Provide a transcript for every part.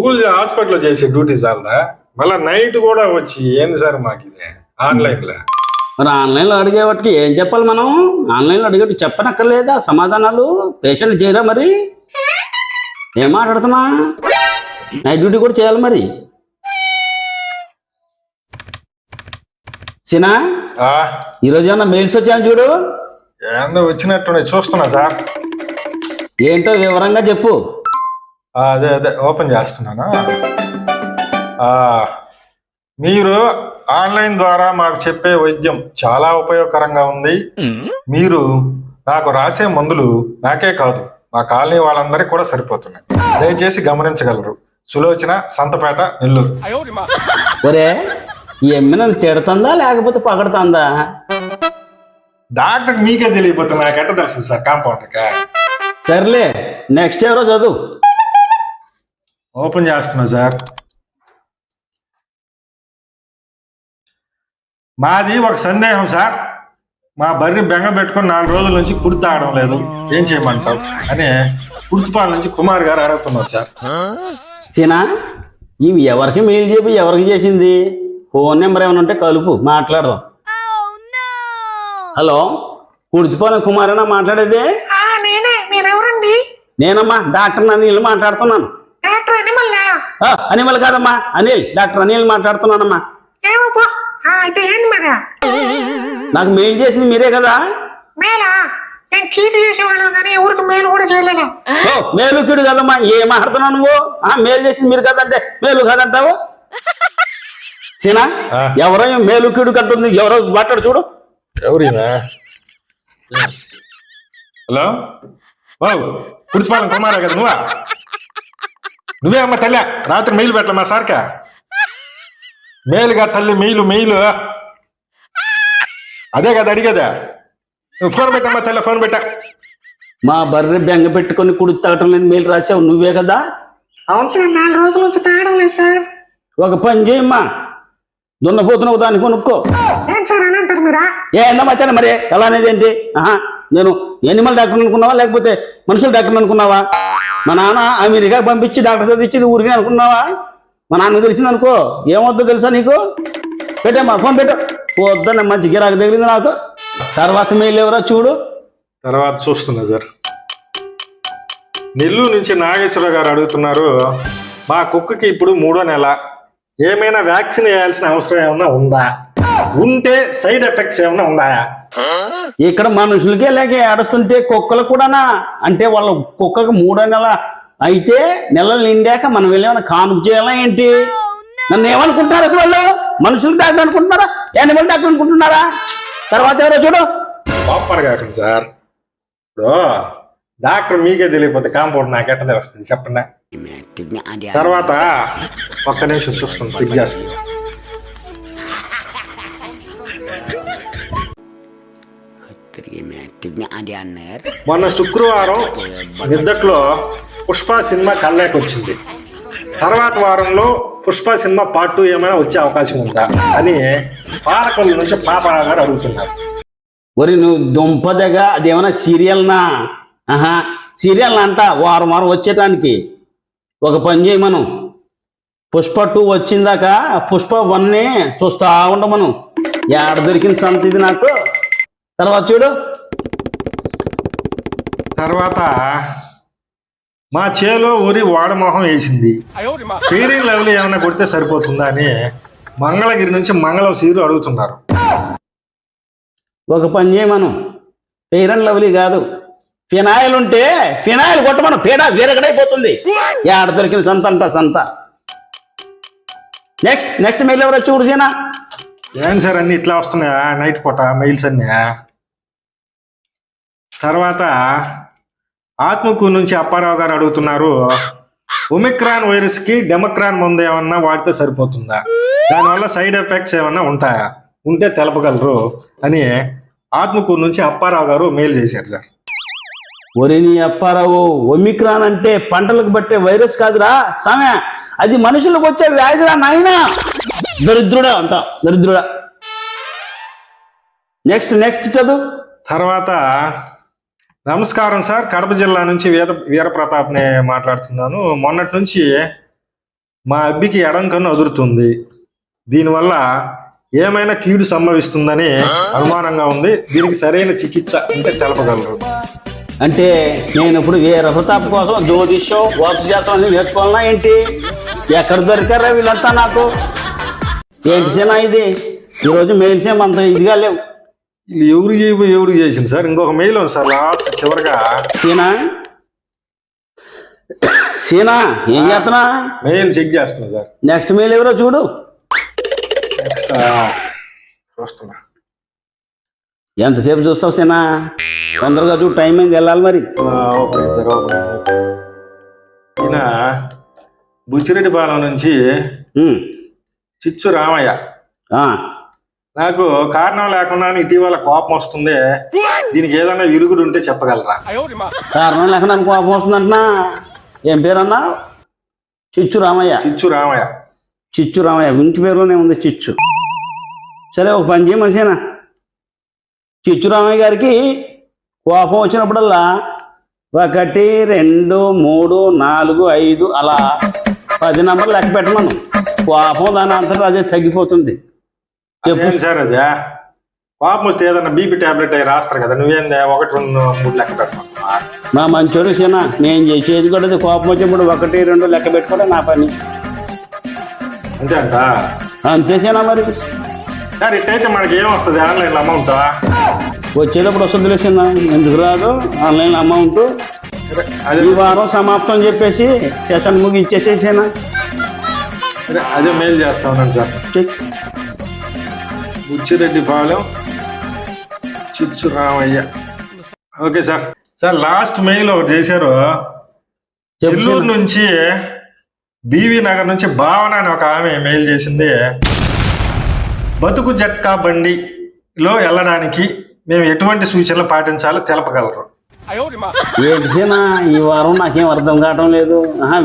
పొగులు హాస్పిటల్లో చేసే డ్యూటీ సార్దా మళ్ళా నైట్ కూడా వచ్చి ఏంది సార్ మాకు ఇది ఆన్లైన్లో. మరి ఆన్లైన్లో అడిగేవాటికి ఏం చెప్పాలి మనం? ఆన్లైన్లో అడిగేటి చెప్పనక్కర్లేదా సమాధానాలు? పేషెంట్ చేయరా మరి? ఏం మాట్లాడుతున్నా? నైట్ డ్యూటీ కూడా చేయాలి మరి. సినా ఈరోజు ఏమన్నా మెయిల్స్ వచ్చాను చూడు. ఏందో వచ్చినట్టు చూస్తున్నా సార్. ఏంటో వివరంగా చెప్పు. అదే అదే ఓపెన్ చేస్తున్నాను. మీరు ఆన్లైన్ ద్వారా మాకు చెప్పే వైద్యం చాలా ఉపయోగకరంగా ఉంది. మీరు నాకు రాసే మందులు నాకే కాదు మా కాలనీ వాళ్ళందరికీ కూడా సరిపోతున్నాయి. దయచేసి గమనించగలరు. సులోచన, సంతపేట, నెల్లూరు. ఒరే ఈ ఎమ్మె నన్ను తిడుతుందా లేకపోతే పగడుతుందా? డాక్టర్ మీకే తెలియకపోతే నాకెట్ట తెలుస్తుంది సార్ కాంపౌండర్గా? సర్లే నెక్స్ట్ ఎవరో చదువు. ఓపెన్ చేస్తున్నా సార్. మాది ఒక సందేహం సార్. మా బర్రె బెంగ పెట్టుకుని 4 రోజుల నుంచి కుడి తాగడం లేదు, ఏం చేయమంటావు అని కుర్తిపాల నుంచి కుమార్ గారు అడుగుతున్నారు సార్. సీనా ఇవి ఎవరికి మెయిల్ చెప్పి ఎవరికి చేసింది? ఫోన్ నెంబర్ ఏమైనా ఉంటే కలుపు మాట్లాడదాం. హలో, కుర్తిపాలెం కుమారేనా మాట్లాడేది? మీరెవరండి? నేనమ్మా డాక్టర్ అనిల్ మాట్లాడుతున్నాను. డాక్టర్ అనిమల్లా? అనిమల్ కాదమ్మా, అనిల్, డాక్టర్ అనిల్ మాట్లాడుతున్నానమ్మా. ఏమో అయితే ఏంది మరి? నాకు మెయిల్ చేసింది మీరే కదా? మేలా? నేను కీటు చేసేవాళ్ళం కానీ ఎవరికి మేలు కూడా చేయలేను. మేలు కీడు కదమ్మా, ఏం మాట్లాడుతున్నావు నువ్వు? మేలు చేసింది మీరు కదంటే మేలు కాదంటావు? సీనా ఎవరో మేలు కీడు కట్టుంది, ఎవరో మాట్లాడు చూడు. ఎవరి? హలో, కుర్తిపాలెం కుమారా కదా నువ్వా? నువ్వే అమ్మ తల్లి రాత్రి మెయిల్ పెట్టలే మా సార్కా? మేలుగా తల్లి మెయిలు అదే కదా అడిగేదా? ఫోన్ పెట్టమ్మా తల్లి, ఫోన్ పెట్టా. మా బర్రె బెంగ పెట్టుకుని కుడి తాగటం లేని మెయిల్ రాసావు నువ్వే కదా? అవును సార్, 4 రోజుల నుంచి తాగడం లేదు సార్. ఒక పని చేయమ్మా, దున్నపోతున్నావు దాన్ని కొనుక్కో. ఏం సార్ అని అంటారు మీరా? ఏందమ్మా మరి ఎలా అనేది ఏంటి? నేను ఎనిమల్ డాక్టర్ అనుకున్నావా లేకపోతే మనుషుల డాక్టర్ అనుకున్నావా? మా నాన్న అమెరికా పంపించి డాక్టర్ చదివించి ఊరికి అనుకున్నావా? మా నాన్న తెలిసింది అనుకో ఏమవుద్దో తెలుసా నీకు? పెట్టమ్మా ఫోన్ పెట్టు. వద్దన్న మంచి గిరాకు తగిలింది నాకు. తర్వాత మెయిల్ ఎవరో చూడు. తర్వాత చూస్తున్నా సార్. నెల్లూరు నుంచి నాగేశ్వర గారు అడుగుతున్నారు, మా కుక్కకి ఇప్పుడు 3వ నెల, ఏమైనా వ్యాక్సిన్ వేయాల్సిన అవసరం ఏమన్నా ఉందా? ఉంటే సైడ్ ఎఫెక్ట్స్ ఏమన్నా ఉన్నాయా? ఇక్కడ మనుషులకే లేక ఏడుస్తుంటే కుక్కలు కూడానా? అంటే వాళ్ళ కుక్కకి 3వ నెల అయితే నెలలు నిండాక మనం వెళ్ళేమైనా కానుక చేయాలా ఏంటి? నన్ను ఏమనుకుంటున్నారు అసలు వాళ్ళు? మనుషులు డాక్టర్ అనుకుంటున్నారా, యానిమల్ డాక్టర్ అనుకుంటున్నారా? తర్వాత ఎవరో చూడు. పాపర్ కాకండి సార్. ఇప్పుడు డాక్టర్ మీకే తెలియకపోతే కాంపౌండ్ నాకెట్ట తెలుస్తుంది చెప్పండి. తర్వాత ఒక్క నిమిషం చూస్తాను, చెక్ చేస్తాను. మొన్న శుక్రవారం నిద్దట్లో పుష్ప సినిమా కళ్ళకి వచ్చింది. తర్వాత వారంలో పుష్ప సినిమా పార్ట్ 2 ఏమైనా వచ్చే అవకాశం ఉందా అని పాలకొల్లు నుంచి పాపారావు గారు అడుగుతున్నారు. ఒరి నువ్వు దుంపదగా అదేమన్నా సీరియల్నా? సీరియల్ అంట వారం వచ్చేటానికి. ఒక పని చేయి, మనం పుష్ప 2 వచ్చిందాక పుష్ప 1ని చూస్తా ఉండ. మనం ఏడ దొరికిన సంతిది నాకు. తర్వాత చూడు. తర్వాత మా చేలో ఊరి వాడమోహం వేసింది, ఫెయిరింగ్ లెవెల్ ఏమైనా కొడితే సరిపోతుందా అని మంగళగిరి నుంచి మంగళం సీరు అడుగుతున్నారు. ఒక పని చేయి, మనం ఫెయిర్ అండ్ లవ్లీ కాదు, ఫినాయిల్ ఉంటే ఫినాయిల్ కొట్టమను, తేడా వేరగడైపోతుంది. ఏడ దొరికిన సంత అంట సంత. నెక్స్ట్ మెయిల్ ఎవరో చూడు సీనా. ఏం సార్ అన్ని ఇట్లా వస్తున్నాయా నైట్ పూట మెయిల్స్ అన్నీ? తర్వాత ఆత్మకూరు నుంచి అప్పారావు గారు అడుగుతున్నారు, ఒమిక్రాన్ వైరస్ కి డెమక్రాన్ ముందు ఏమన్నా వాడితే సరిపోతుందా? దానివల్ల సైడ్ ఎఫెక్ట్స్ ఏమన్నా ఉంటాయా? ఉంటే తెలపగలరు అని ఆత్మకూరు నుంచి అప్పారావు గారు మెయిల్ చేశారు సార్. ఒరి నీ అప్పారావు, ఒమిక్రాన్ అంటే పంటలకు పట్టే వైరస్ కాదురా సామె, అది మనుషులకు వచ్చే వ్యాధిరా నాయనా. దరిద్రుడా అంట, దరిద్రుడా. నెక్స్ట్ చదువు. తర్వాత నమస్కారం సార్, కడప జిల్లా నుంచి వీరప్రతాప్ని మాట్లాడుతున్నాను. మొన్నటి నుంచి మా అబ్బికి ఎడం కన్ను అదురుతుంది. దీనివల్ల ఏమైనా కీడు సంభవిస్తుందని అనుమానంగా ఉంది. దీనికి సరైన చికిత్స అంటే తెలపగలరు. అంటే నేను ఇప్పుడు వీర ప్రతాప్ కోసం జ్యోతిష్యం వాస్తు శాస్త్రం అన్ని నేర్చుకోవాలన్నా ఏంటి? ఎక్కడ దొరికారా వీళ్ళంతా నాకు? ఏంటి సేనా ఇది? ఈరోజు మెయిల్ సేమ్ అంత ఇదిగా లేవు. వీళ్ళు ఎవరు చేసింది సార్? ఇంకొక మెయిల్ ఉంది సార్ లాస్ట్ చివరిగా. సీనా సీనా ఏం చేస్తున్నా? మెయిల్ చెక్ చేస్తున్నా సార్. నెక్స్ట్ మెయిల్ ఎవరో చూడు. నెక్స్ట్ చూస్తున్నా. ఎంతసేపు చూస్తావు సీనా? తొందరగా చూడు, టైం అయింది, వెళ్ళాలి మరి. Okay sir, okay. ఈయన బుచ్చిరెడ్డిపాలెం నుంచి చిచ్చు రామయ్య. నాకు కారణం లేకుండా ఇటీవల కోపం వస్తుంది. దీనికి ఏదైనా విరుగుడు ఉంటే చెప్పగలరా? కారణం లేకుండా కోపం వస్తుందంటున్నా. ఏం పేరన్నా? చిచ్చు రామయ్య. చిచ్చు రామయ్య. చిచ్చు రామయ్య ఇంటి పేరులోనే ఉంది చిచ్చు. సరే ఒక పని చేయ మనిషేనా, చిచ్చు రామయ్య గారికి కోపం వచ్చినప్పుడల్లా 1 2 3 4 5 అలా 10 నంబర్లు లెక్క పెట్టమను. కోపం దాని అంతటా అదే తగ్గిపోతుంది. చెప్పు సార్. అదే కోపం వస్తే ఏదన్నా బీపీ టాబ్లెట్ అవి రాస్తారు కదా, నువ్వేందే 1 2 3 లెక్క పెట్టమంటున్నా? మా మంచోడు సేనా, నేను చేసేది కూడా అది. కోపం వచ్చినప్పుడు 1 2 లెక్క పెట్టుకోవడం నా పని. అంతే అంట. అంతేసేనా మరి. సార్ ఇట్టయితే మనకి ఏం వస్తుంది? ఆన్లైన్ అమౌంట్ వచ్చేటప్పుడు వస్తుంది లేసేనా, ఎందుకు రాదు? ఆన్లైన్ అమౌంట్ ఈ వారం సమాప్తం చెప్పేసి సెషన్ ముగించేసేసేనా. అదే మెయిల్ చేస్తా ఉన్నాను సార్. బుచ్చిరెడ్డిపాలెం చిచ్చు Ramayya. Okay sir. Sir last mail ఒకటి చేశారు. నెల్లూరు నుంచి బీవీ నగర్ నుంచి భావన అని ఒక ఆమె మెయిల్ చేసింది. బతుకు జట్కా బండిలో వెళ్ళడానికి మేము ఎటువంటి సూచనలు పాటించాలో తెలపగలరు? ఏంటి సేనా, ఈ వారం నాకేం అర్థం కావటం లేదు.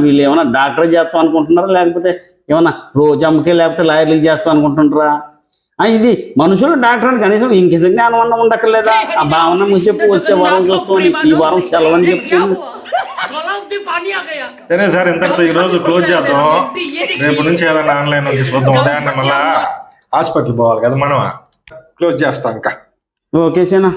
వీళ్ళు ఏమైనా డాక్టర్ చేస్తాం అనుకుంటున్నారా, లేకపోతే ఏమన్నా రోజు అమ్మకే లేకపోతే లాయర్లకి చేస్తాం అనుకుంటుంటారా? ఇది మనుషులు డాక్టర్ అని కనీసం ఇంక జ్ఞానం అన్న ఉండక్కర్లేదా? ఆ భావన ముందు చెప్పు, వచ్చే వారం చూస్తామని, ఈ వారం సెలవని చెప్తాను. సరే సార్, ఇంతటితో ఈరోజు క్లోజ్ చేద్దాం. రేపు నుంచి ఏదైనా ఆన్లైన్ ఉంది చూద్దాం. ఉదయాన్నే మళ్ళా హాస్పిటల్ పోవాలి కదా మనం. క్లోజ్ చేస్తాం ఇంకా. ఓకే సేనా.